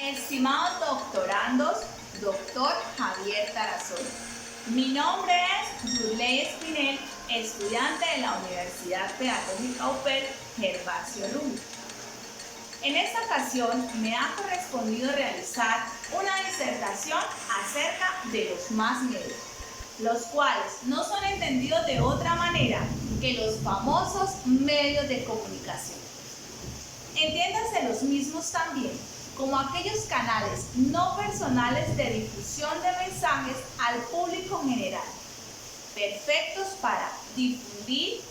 Estimados doctorandos, doctor Javier Tarazona. Mi nombre es Yurley Espinel, estudiante de la Universidad Pedagógica UPEL Gervasio Lugo. En esta ocasión me ha correspondido realizar una disertación acerca de los más medios, los cuales no son entendidos de otra manera que los famosos medios de comunicación. Entiéndanse los mismos también como aquellos canales no personales de difusión de mensajes al público general, perfectos para difundir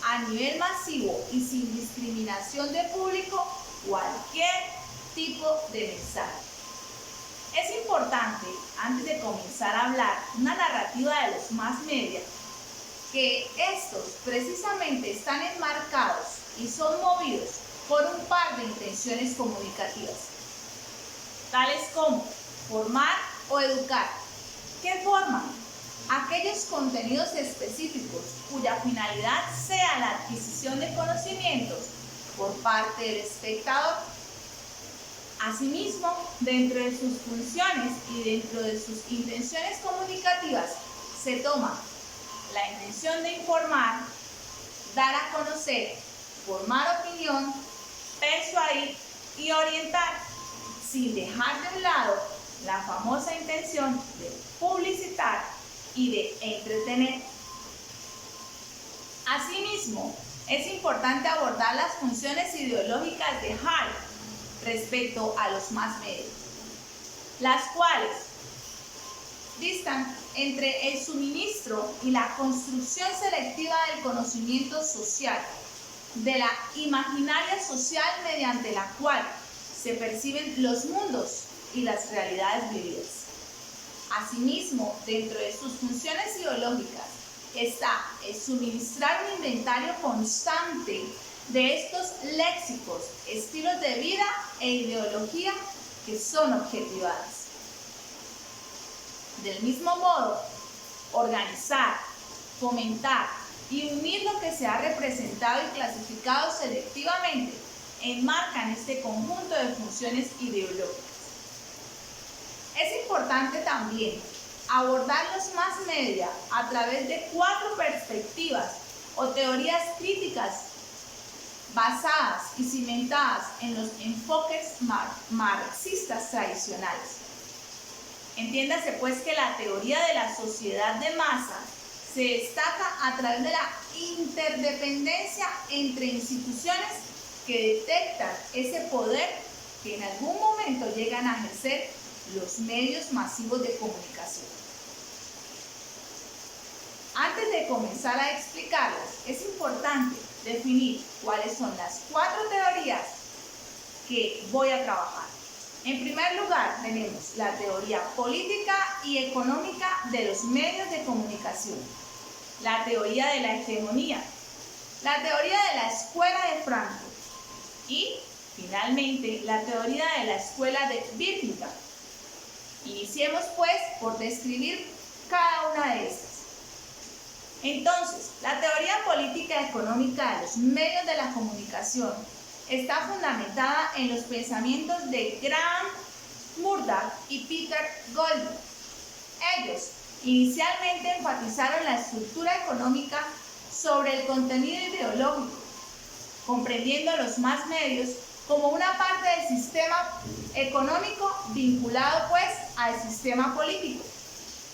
a nivel masivo y sin discriminación de público cualquier tipo de mensaje. Es importante, antes de comenzar a hablar una narrativa de los más media, que estos precisamente están enmarcados y son movidos por un par de intenciones comunicativas, tales como formar o educar. ¿Qué forman? Aquellos contenidos específicos cuya finalidad sea la adquisición de conocimientos por parte del espectador. Asimismo, dentro de sus funciones y dentro de sus intenciones comunicativas se toma la intención de informar, dar a conocer, formar opinión, persuadir y orientar, sin dejar de un lado la famosa intención de publicitar y de entretener. Asimismo, es importante abordar las funciones ideológicas de Hall respecto a los más medios, las cuales distan entre el suministro y la construcción selectiva del conocimiento social, de la imaginaria social mediante la cual se perciben los mundos y las realidades vividas. Asimismo, dentro de sus funciones ideológicas está el suministrar un inventario constante de estos léxicos, estilos de vida e ideología que son objetivadas. Del mismo modo, organizar, fomentar y unir lo que se ha representado y clasificado selectivamente enmarcan este conjunto de funciones ideológicas. Es importante también abordar los más media a través de 4 perspectivas o teorías críticas basadas y cimentadas en los enfoques marxistas tradicionales. Entiéndase pues que la teoría de la sociedad de masa se destaca a través de la interdependencia entre instituciones que detectan ese poder que en algún momento llegan a ejercer los medios masivos de comunicación. Antes de comenzar a explicarlas, es importante definir cuáles son las 4 teorías que voy a trabajar. En primer lugar, tenemos la teoría política y económica de los medios de comunicación, la teoría de la hegemonía, la teoría de la escuela de Frankfurt y, finalmente, la teoría de la escuela de Birmingham. Iniciemos, pues, por describir cada una de estas. Entonces, la teoría política y económica de los medios de la comunicación está fundamentada en los pensamientos de Graham Murdoch y Peter Golding. Ellos inicialmente enfatizaron la estructura económica sobre el contenido ideológico, comprendiendo los más medios como una parte del sistema económico vinculado pues al sistema político,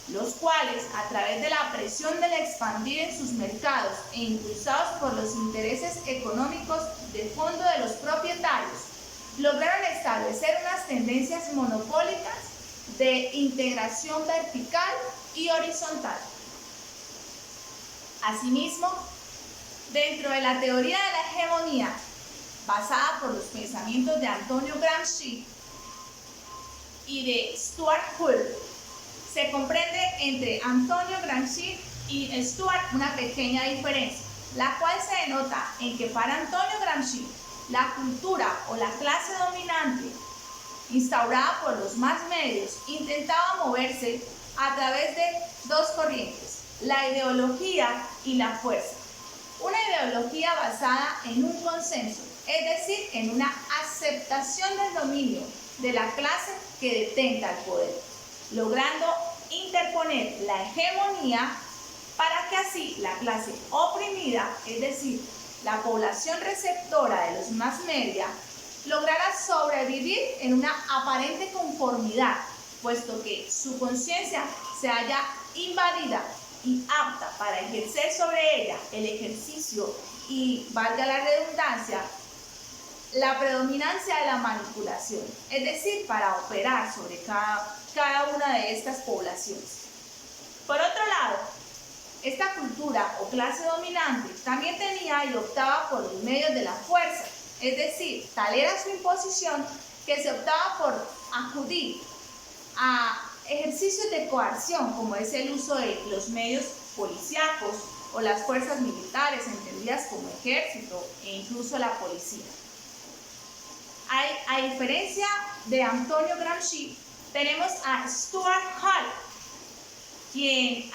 los cuales a través de la presión del expandir en sus mercados e impulsados por los intereses económicos de fondo de los propietarios, lograron establecer unas tendencias monopólicas de integración vertical y horizontal. Asimismo, dentro de la teoría de la hegemonía, basada por los pensamientos de Antonio Gramsci y de Stuart Hull, se comprende entre Antonio Gramsci y Stuart una pequeña diferencia, la cual se denota en que para Antonio Gramsci la cultura o la clase dominante instaurada por los más medios intentaba moverse a través de 2 corrientes, la ideología y la fuerza. Una ideología basada en un consenso, es decir, en una aceptación del dominio de la clase que detenta el poder, logrando interponer la hegemonía para que así la clase oprimida, es decir, la población receptora de los mass media, lograra sobrevivir en una aparente conformidad, puesto que su conciencia se halla invadida y apta para ejercer sobre ella el ejercicio y, valga la redundancia, la predominancia de la manipulación, es decir, para operar sobre cada una de estas poblaciones. Por otro lado, esta cultura o clase dominante también tenía y optaba por los medios de la fuerza, es decir, tal era su imposición que se optaba por acudir a ejercicios de coerción, como es el uso de los medios policíacos o las fuerzas militares, entendidas como ejército e incluso la policía. A diferencia de Antonio Gramsci, tenemos a Stuart Hall, quien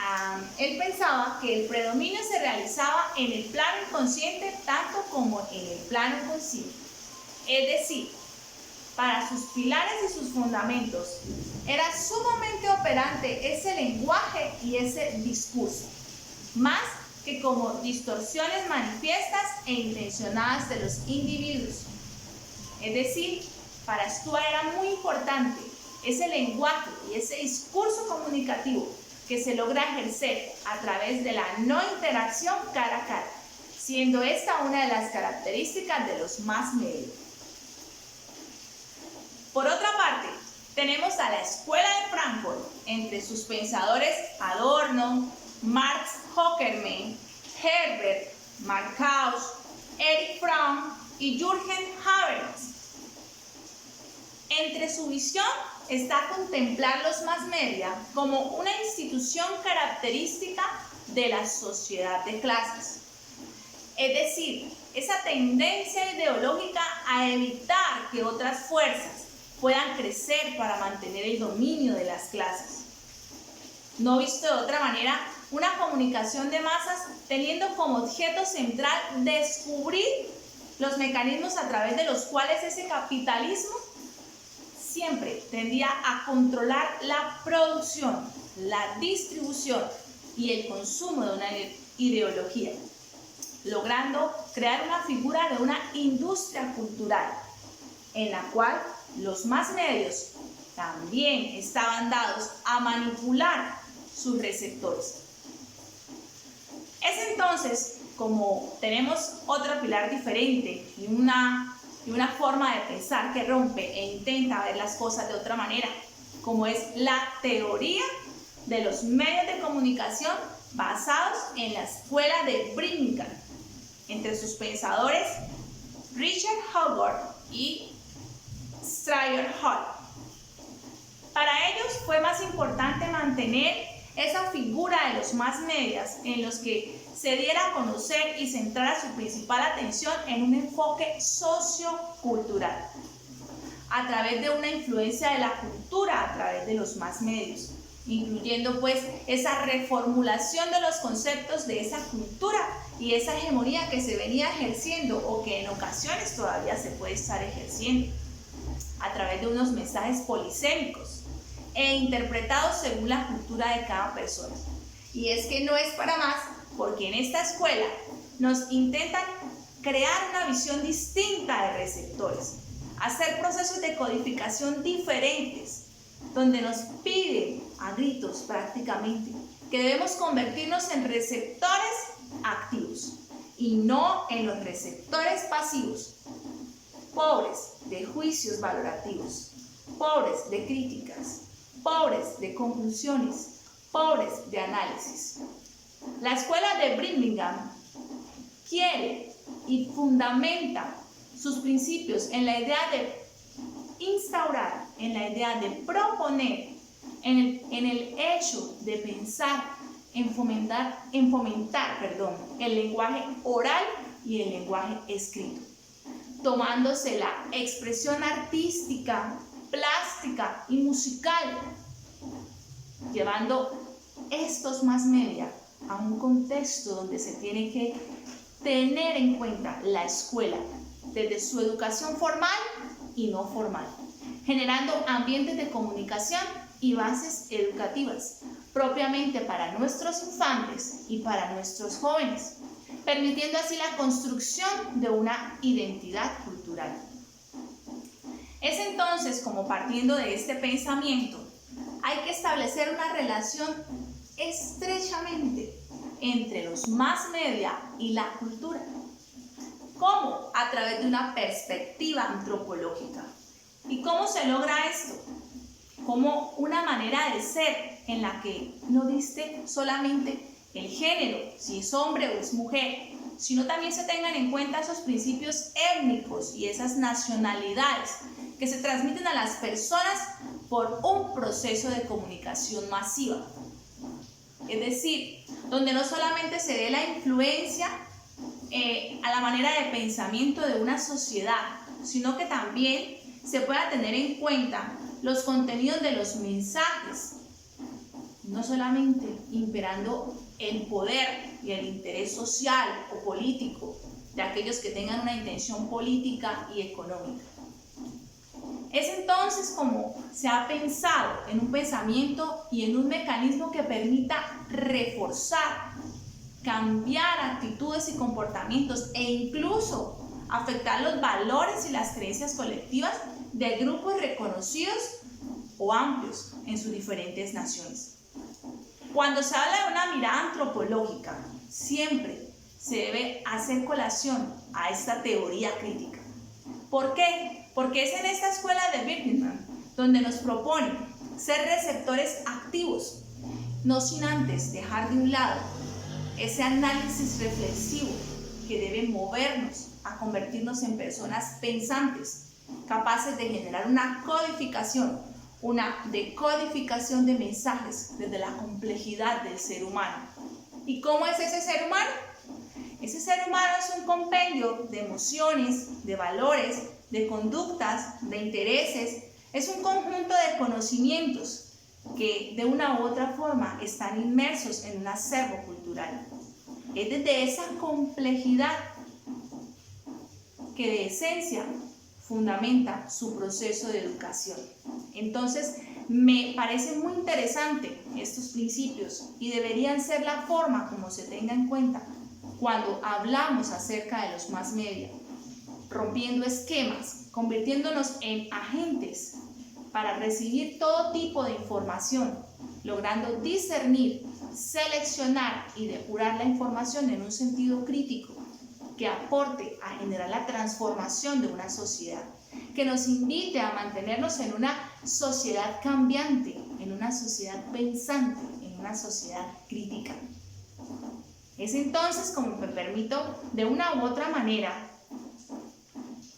él pensaba que el predominio se realizaba en el plano inconsciente tanto como en el plano consciente. Es decir, para sus pilares y sus fundamentos era sumamente operante ese lenguaje y ese discurso, más que como distorsiones manifiestas e intencionadas de los individuos. Es decir, para Stuart era muy importante ese lenguaje y ese discurso comunicativo que se logra ejercer a través de la no interacción cara a cara, siendo esta una de las características de los mass media. Por otra parte, tenemos a la Escuela de Frankfurt, entre sus pensadores Adorno, Max Horkheimer, Herbert Marcuse, Erich Fromm y Jürgen Habermas. Entre su visión está contemplar los mass media como una institución característica de la sociedad de clases. Es decir, esa tendencia ideológica a evitar que otras fuerzas puedan crecer para mantener el dominio de las clases. No visto de otra manera, una comunicación de masas teniendo como objeto central descubrir los mecanismos a través de los cuales ese capitalismo siempre tendía a controlar la producción, la distribución y el consumo de una ideología, logrando crear una figura de una industria cultural en la cual los mass medios también estaban dados a manipular sus receptores. Es entonces como tenemos otro pilar diferente y una forma de pensar que rompe e intenta ver las cosas de otra manera, como es la teoría de los medios de comunicación basados en la escuela de Birmingham, entre sus pensadores Richard Hogarth y Stuart Hall. Para ellos fue más importante mantener esa figura de los mass medias en los que se diera a conocer y centrara su principal atención en un enfoque sociocultural, a través de una influencia de la cultura a través de los mass medios, incluyendo pues esa reformulación de los conceptos de esa cultura y esa hegemonía que se venía ejerciendo o que en ocasiones todavía se puede estar ejerciendo, a través de unos mensajes polisémicos e interpretados según la cultura de cada persona. Y es que no es para más, porque en esta escuela nos intentan crear una visión distinta de receptores, hacer procesos de codificación diferentes, donde nos piden a gritos prácticamente que debemos convertirnos en receptores activos y no en los receptores pasivos, pobres de juicios valorativos, pobres de críticas, pobres de conclusiones, pobres de análisis. La escuela de Birmingham quiere y fundamenta sus principios en la idea de instaurar, en la idea de proponer, en el hecho de pensar, en fomentar el lenguaje oral y el lenguaje escrito, tomándose la expresión artística, plástica y musical, llevando estos mass media a un contexto donde se tiene que tener en cuenta la escuela desde su educación formal y no formal, generando ambientes de comunicación y bases educativas, propiamente para nuestros infantes y para nuestros jóvenes, permitiendo así la construcción de una identidad cultural. Es entonces como, partiendo de este pensamiento, hay que establecer una relación estrechamente entre los mass media y la cultura. ¿Cómo? A través de una perspectiva antropológica. ¿Y cómo se logra esto? Como una manera de ser en la que no diste solamente el género, si es hombre o es mujer, sino también se tengan en cuenta esos principios étnicos y esas nacionalidades que se transmiten a las personas por un proceso de comunicación masiva. Es decir, donde no solamente se dé la influencia a la manera de pensamiento de una sociedad, sino que también se pueda tener en cuenta los contenidos de los mensajes, no solamente imperando el poder y el interés social o político de aquellos que tengan una intención política y económica. Es entonces como se ha pensado en un pensamiento y en un mecanismo que permita reforzar, cambiar actitudes y comportamientos e incluso afectar los valores y las creencias colectivas de grupos reconocidos o amplios en sus diferentes naciones. Cuando se habla de una mirada antropológica, siempre se debe hacer colación a esta teoría crítica. ¿Por qué? Porque es en esta escuela de Birmingham donde nos propone ser receptores activos, no sin antes dejar de un lado ese análisis reflexivo que debe movernos a convertirnos en personas pensantes, capaces de generar una codificación, una decodificación de mensajes desde la complejidad del ser humano. ¿Y cómo es ese ser humano? Ese ser humano es un compendio de emociones, de valores, de conductas, de intereses. Es un conjunto de conocimientos que de una u otra forma están inmersos en un acervo cultural. Es desde esa complejidad que de esencia fundamenta su proceso de educación. Entonces, me parece muy interesante estos principios y deberían ser la forma como se tenga en cuenta cuando hablamos acerca de los mass media, rompiendo esquemas, convirtiéndonos en agentes para recibir todo tipo de información, logrando discernir, seleccionar y depurar la información en un sentido crítico que aporte a generar la transformación de una sociedad, que nos invite a mantenernos en una sociedad cambiante, en una sociedad pensante, en una sociedad crítica. Es entonces como me permito, de una u otra manera,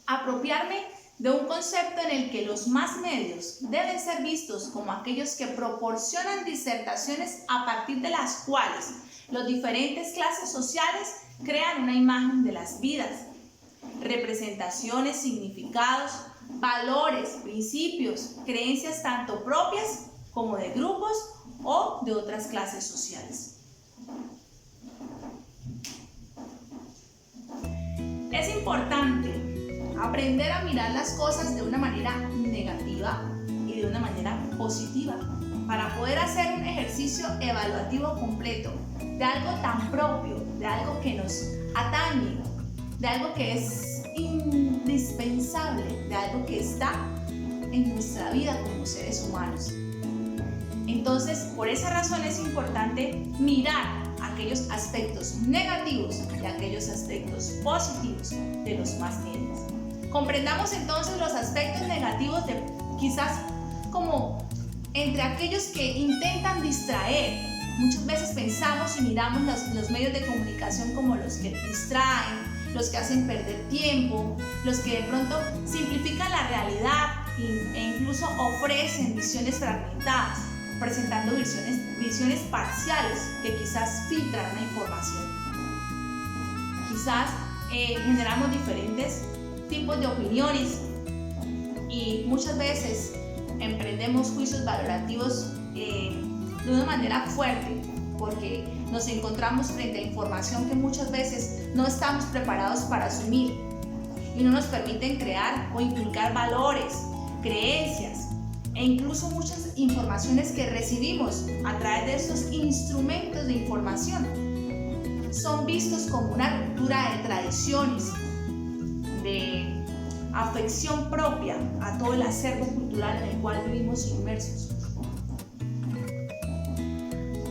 apropiarme de un concepto en el que los mass medios deben ser vistos como aquellos que proporcionan disertaciones a partir de las cuales las diferentes clases sociales crean una imagen de las vidas, representaciones, significados, valores, principios, creencias tanto propias como de grupos o de otras clases sociales. Es importante aprender a mirar las cosas de una manera negativa y de una manera positiva para poder hacer un ejercicio evaluativo completo de algo tan propio, de algo que nos atañe, de algo que es indispensable, de algo que está en nuestra vida como seres humanos. Entonces, por esa razón es importante mirar aquellos aspectos negativos y aquellos aspectos positivos de los mass media. Comprendamos entonces los aspectos negativos de quizás como entre aquellos que intentan distraer. Muchas veces pensamos y miramos los medios de comunicación como los que distraen, los que hacen perder tiempo, los que de pronto simplifican la realidad e incluso ofrecen visiones fragmentadas, presentando visiones parciales que quizás filtran una información. Quizás generamos diferentes tipos de opiniones y muchas veces emprendemos juicios valorativos de una manera fuerte porque nos encontramos frente a información que muchas veces no estamos preparados para asumir y no nos permiten crear o inculcar valores, creencias e incluso muchas informaciones que recibimos a través de estos instrumentos de información son vistos como una ruptura de tradiciones, de afección propia a todo el acervo cultural en el cual vivimos inmersos.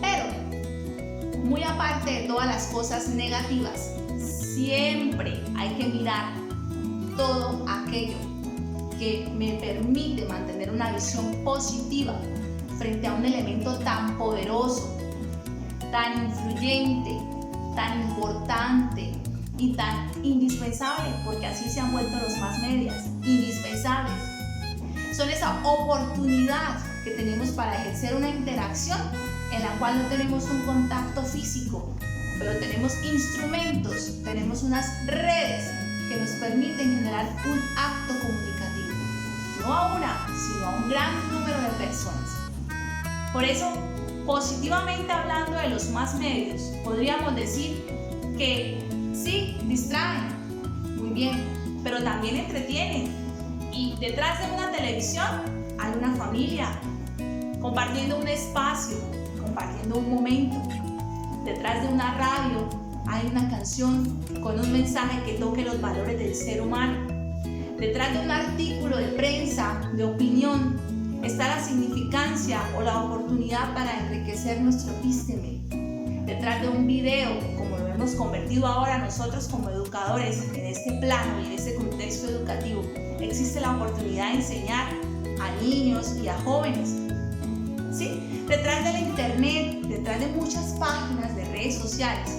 Pero, muy aparte de todas las cosas negativas, siempre hay que mirar todo aquello que me permite mantener una visión positiva frente a un elemento tan poderoso, tan influyente, tan importante y tan indispensable, porque así se han vuelto los más medias, indispensables. Son esa oportunidad que tenemos para ejercer una interacción en la cual no tenemos un contacto físico, pero tenemos instrumentos, tenemos unas redes que nos permiten generar un acto comunicativo, no a una, sino a un gran número de personas. Por eso, positivamente hablando de los más medios, podríamos decir que sí, distraen, muy bien, pero también entretienen. Y detrás de una televisión hay una familia, compartiendo un espacio, compartiendo un momento. Detrás de una radio hay una canción con un mensaje que toque los valores del ser humano. Detrás de un artículo de prensa, de opinión, está la significancia o la oportunidad para enriquecer nuestro epísteme. Detrás de un video, como lo hemos convertido ahora nosotros como educadores en este plano y en este contexto educativo, existe la oportunidad de enseñar a niños y a jóvenes. ¿Sí? Detrás del internet, detrás de muchas páginas de redes sociales,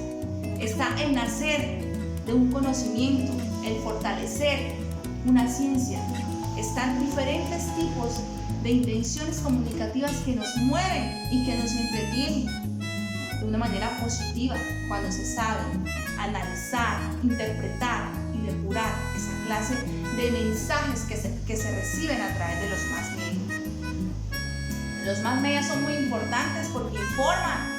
está el nacer de un conocimiento, el fortalecer una ciencia. Están diferentes tipos de intenciones comunicativas que nos mueven y que nos entretienen de una manera positiva cuando se sabe analizar, interpretar y depurar esa clase de mensajes que se reciben a través de los más medios. Los más medios son muy importantes porque informan.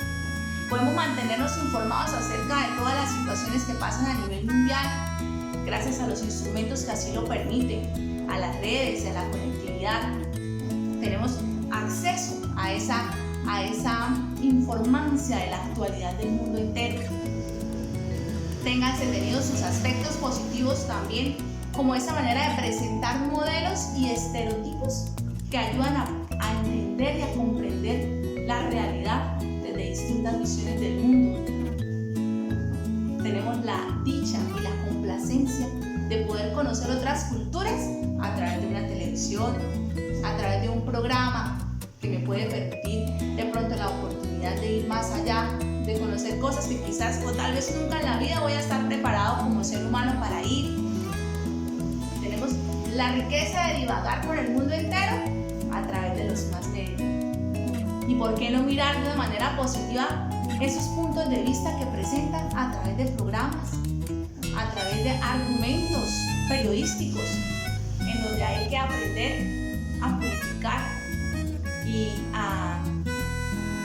Podemos mantenernos informados acerca de todas las situaciones que pasan a nivel mundial gracias a los instrumentos que así lo permiten, a las redes, a la conectividad. Tenemos acceso a esa informancia de la actualidad del mundo entero. Ténganse tenidos sus aspectos positivos también, como esa manera de presentar modelos y estereotipos que ayudan a entender y a comprender la realidad desde distintas visiones del mundo. Tenemos la dicha y la complacencia de poder conocer otras culturas a través de una televisión, a través de un programa que me puede permitir de pronto la oportunidad de ir más allá, de conocer cosas que quizás o tal vez nunca en la vida voy a estar preparado como ser humano para ir. Tenemos la riqueza de divagar por el mundo entero a través de los más medios. ¿Y por qué no mirar de manera positiva esos puntos de vista que presentan a través de programas, a través de argumentos periodísticos, en donde hay que aprender a purificar y a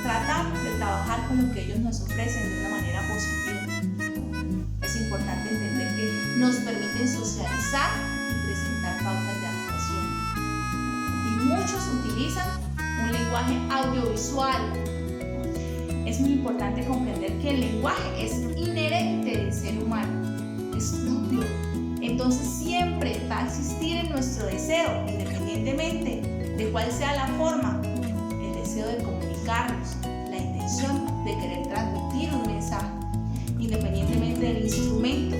tratar de trabajar con lo que ellos nos ofrecen de una manera positiva? Es importante entender que nos permiten socializar y presentar pautas de actuación. Y muchos utilizan un lenguaje audiovisual. Es muy importante comprender que el lenguaje es inherente del ser humano, es propio. Entonces siempre va a existir en nuestro deseo, independientemente de cuál sea la forma, el deseo de comunicarnos, la intención de querer transmitir un mensaje, independientemente del instrumento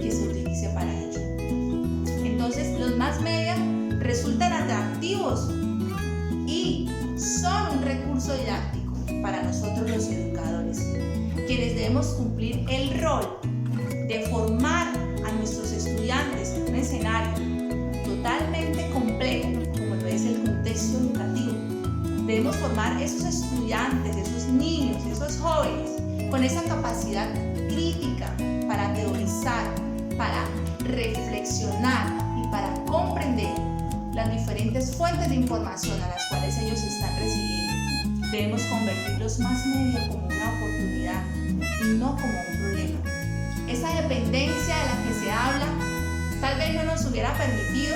que se utilice para ello. Entonces los más media resultan atractivos y son un recurso didáctico para nosotros los educadores, quienes debemos cumplir el rol de formar a nuestros estudiantes en un escenario totalmente complejo como lo es el contexto educativo. Debemos formar esos estudiantes, esos niños, esos jóvenes con esa capacidad crítica para teorizar, para reflexionar y para comprender las diferentes fuentes de información a las cuales ellos están recibiendo. Debemos convertir los más medios como una oportunidad y no como un problema. Esa dependencia de la que se habla tal vez no nos hubiera permitido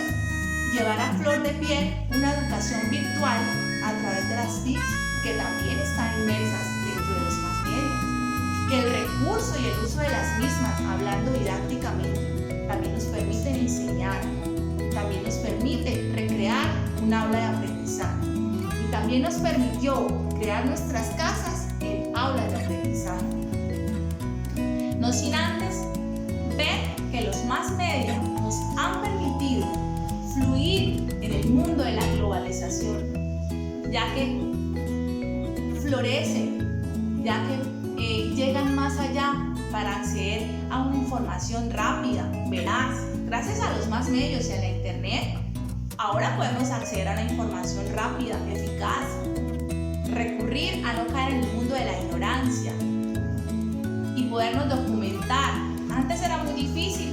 llevar a flor de piel una educación virtual a través de las TICs que también están inmersas dentro de los más medios. Que el recurso y el uso de las mismas, hablando didácticamente, también nos permiten enseñar, también nos permite recrear un aula de aprendizaje y también nos permitió crear nuestras casas en aulas de aprendizaje. No sin antes ver que los más media nos han permitido fluir en el mundo de la globalización, ya que florecen, ya que llegan más allá para acceder a una información rápida, veraz. Gracias a los más medios y a la internet, ahora podemos acceder a la información rápida, eficaz, recurrir a no caer en el mundo de la ignorancia y podernos documentar. Antes era muy difícil,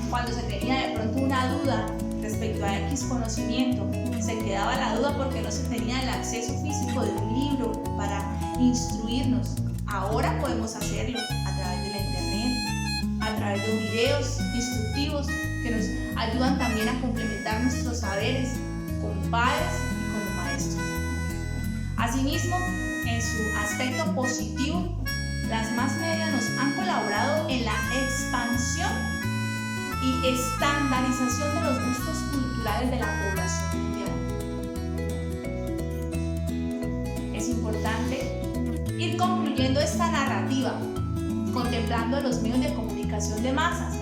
cuando se tenía de pronto una duda respecto a X conocimiento, se quedaba la duda porque no se tenía el acceso físico de un libro para instruirnos. Ahora podemos hacerlo a través de la internet, a través de videos instructivos que nos ayudan también a complementar nuestros saberes como padres y como maestros. Asimismo, en su aspecto positivo, las más medias nos han colaborado en la expansión y estandarización de los gustos culturales de la población mundial. Es importante ir concluyendo esta narrativa, contemplando los medios de comunicación de masas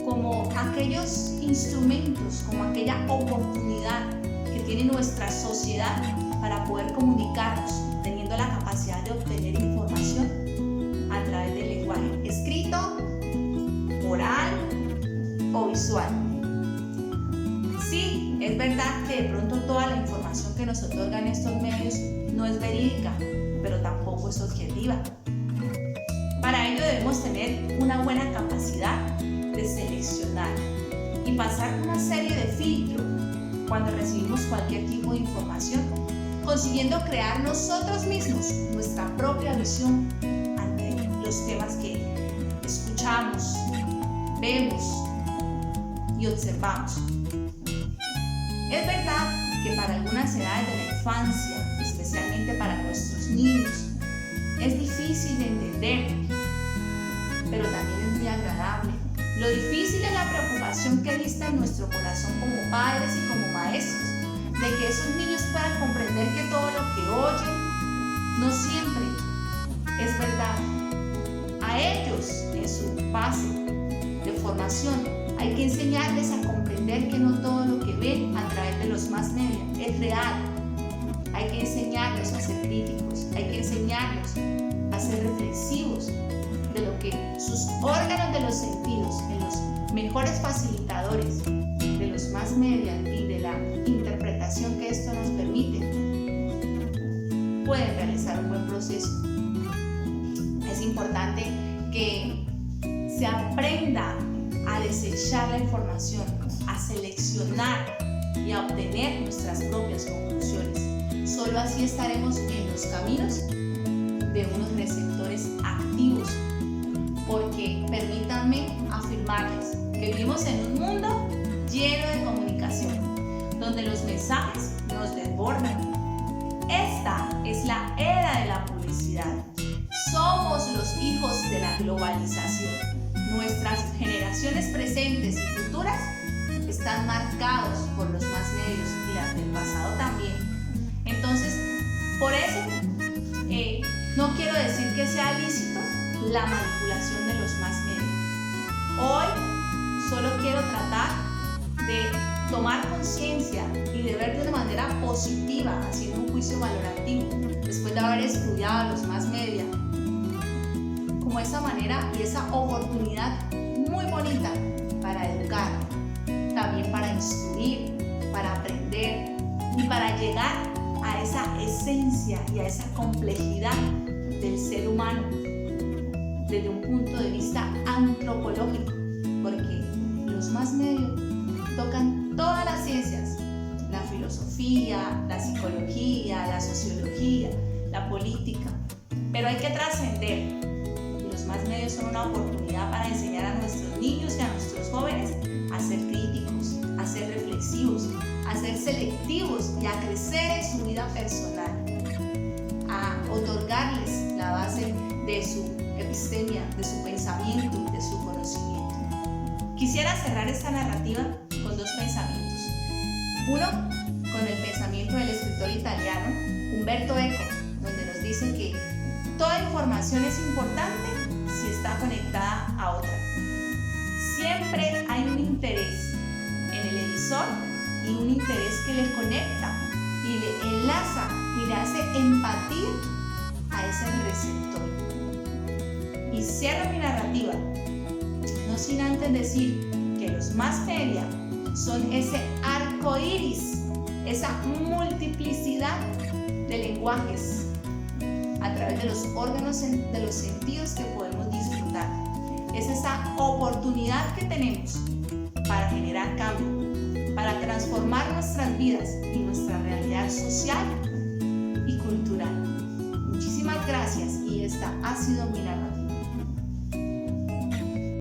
como aquellos instrumentos, como aquella oportunidad que tiene nuestra sociedad para poder comunicarnos, teniendo la capacidad de obtener información a través del lenguaje escrito, oral o visual. Sí, es verdad que de pronto toda la información que nos otorgan estos medios no es verídica, pero tampoco es objetiva. Para ello debemos tener una buena capacidad de seleccionar y pasar una serie de filtros cuando recibimos cualquier tipo de información, consiguiendo crear nosotros mismos nuestra propia visión ante los temas que escuchamos, vemos y observamos. Es verdad que para algunas edades de la infancia, especialmente para nuestros niños, es difícil de entender, pero también es muy agradable. Lo difícil es la preocupación que existe en nuestro corazón como padres y como maestros, de que esos niños puedan comprender que todo lo que oyen no siempre es verdad. A ellos, en su fase de formación, hay que enseñarles a comprender que no todo lo que ven a través de los más medios es real. Hay que enseñarlos a ser críticos, hay que enseñarlos a ser reflexivos de lo que sus órganos de los sentidos, en los mejores facilitadores de los más medios y de la interpretación que esto nos permite, pueden realizar un buen proceso. Es importante que se aprenda a desechar la información, a seleccionar y a obtener nuestras propias conclusiones. Solo así estaremos en los caminos de unos receptores activos, porque permítanme afirmarles que vivimos en un mundo lleno de comunicación, donde los mensajes nos desbordan. Esta es la era de la publicidad. Somos los hijos de la globalización. Nuestras generaciones presentes y futuras están marcados por los más medios y las del pasado también. Entonces, por eso, no quiero decir que sea lícito la manipulación de los más medios. Hoy solo quiero tratar de tomar conciencia y de ver de una manera positiva, haciendo un juicio valorativo, después de haber estudiado a los más media, como esa manera y esa oportunidad muy bonita para educar, también para instruir, para aprender y para llegar a esa esencia y a esa complejidad del ser humano desde un punto de vista antropológico, porque los más medios tocan todas las ciencias, la filosofía, la psicología, la sociología, la política, pero hay que trascender. Los más medios son una oportunidad para enseñar a nuestros niños y a nuestros jóvenes a ser críticos, a ser reflexivos, selectivos y a crecer en su vida personal, a otorgarles la base de su epistemia, de su pensamiento y de su conocimiento. Quisiera cerrar esta narrativa con dos pensamientos. Uno, con el pensamiento del escritor italiano Umberto Eco, donde nos dice que toda información es importante si está conectada a otra. Siempre hay un interés en el emisor y un interés que le conecta y le enlaza y le hace empatía a ese receptor. Y cierro mi narrativa, no sin antes decir que los mass media son ese arco iris, esa multiplicidad de lenguajes a través de los órganos de los sentidos que podemos disfrutar. Es esa oportunidad que tenemos para generar cambio, para transformar nuestras vidas y nuestra realidad social y cultural. Muchísimas gracias y esta ha sido mi narrativa.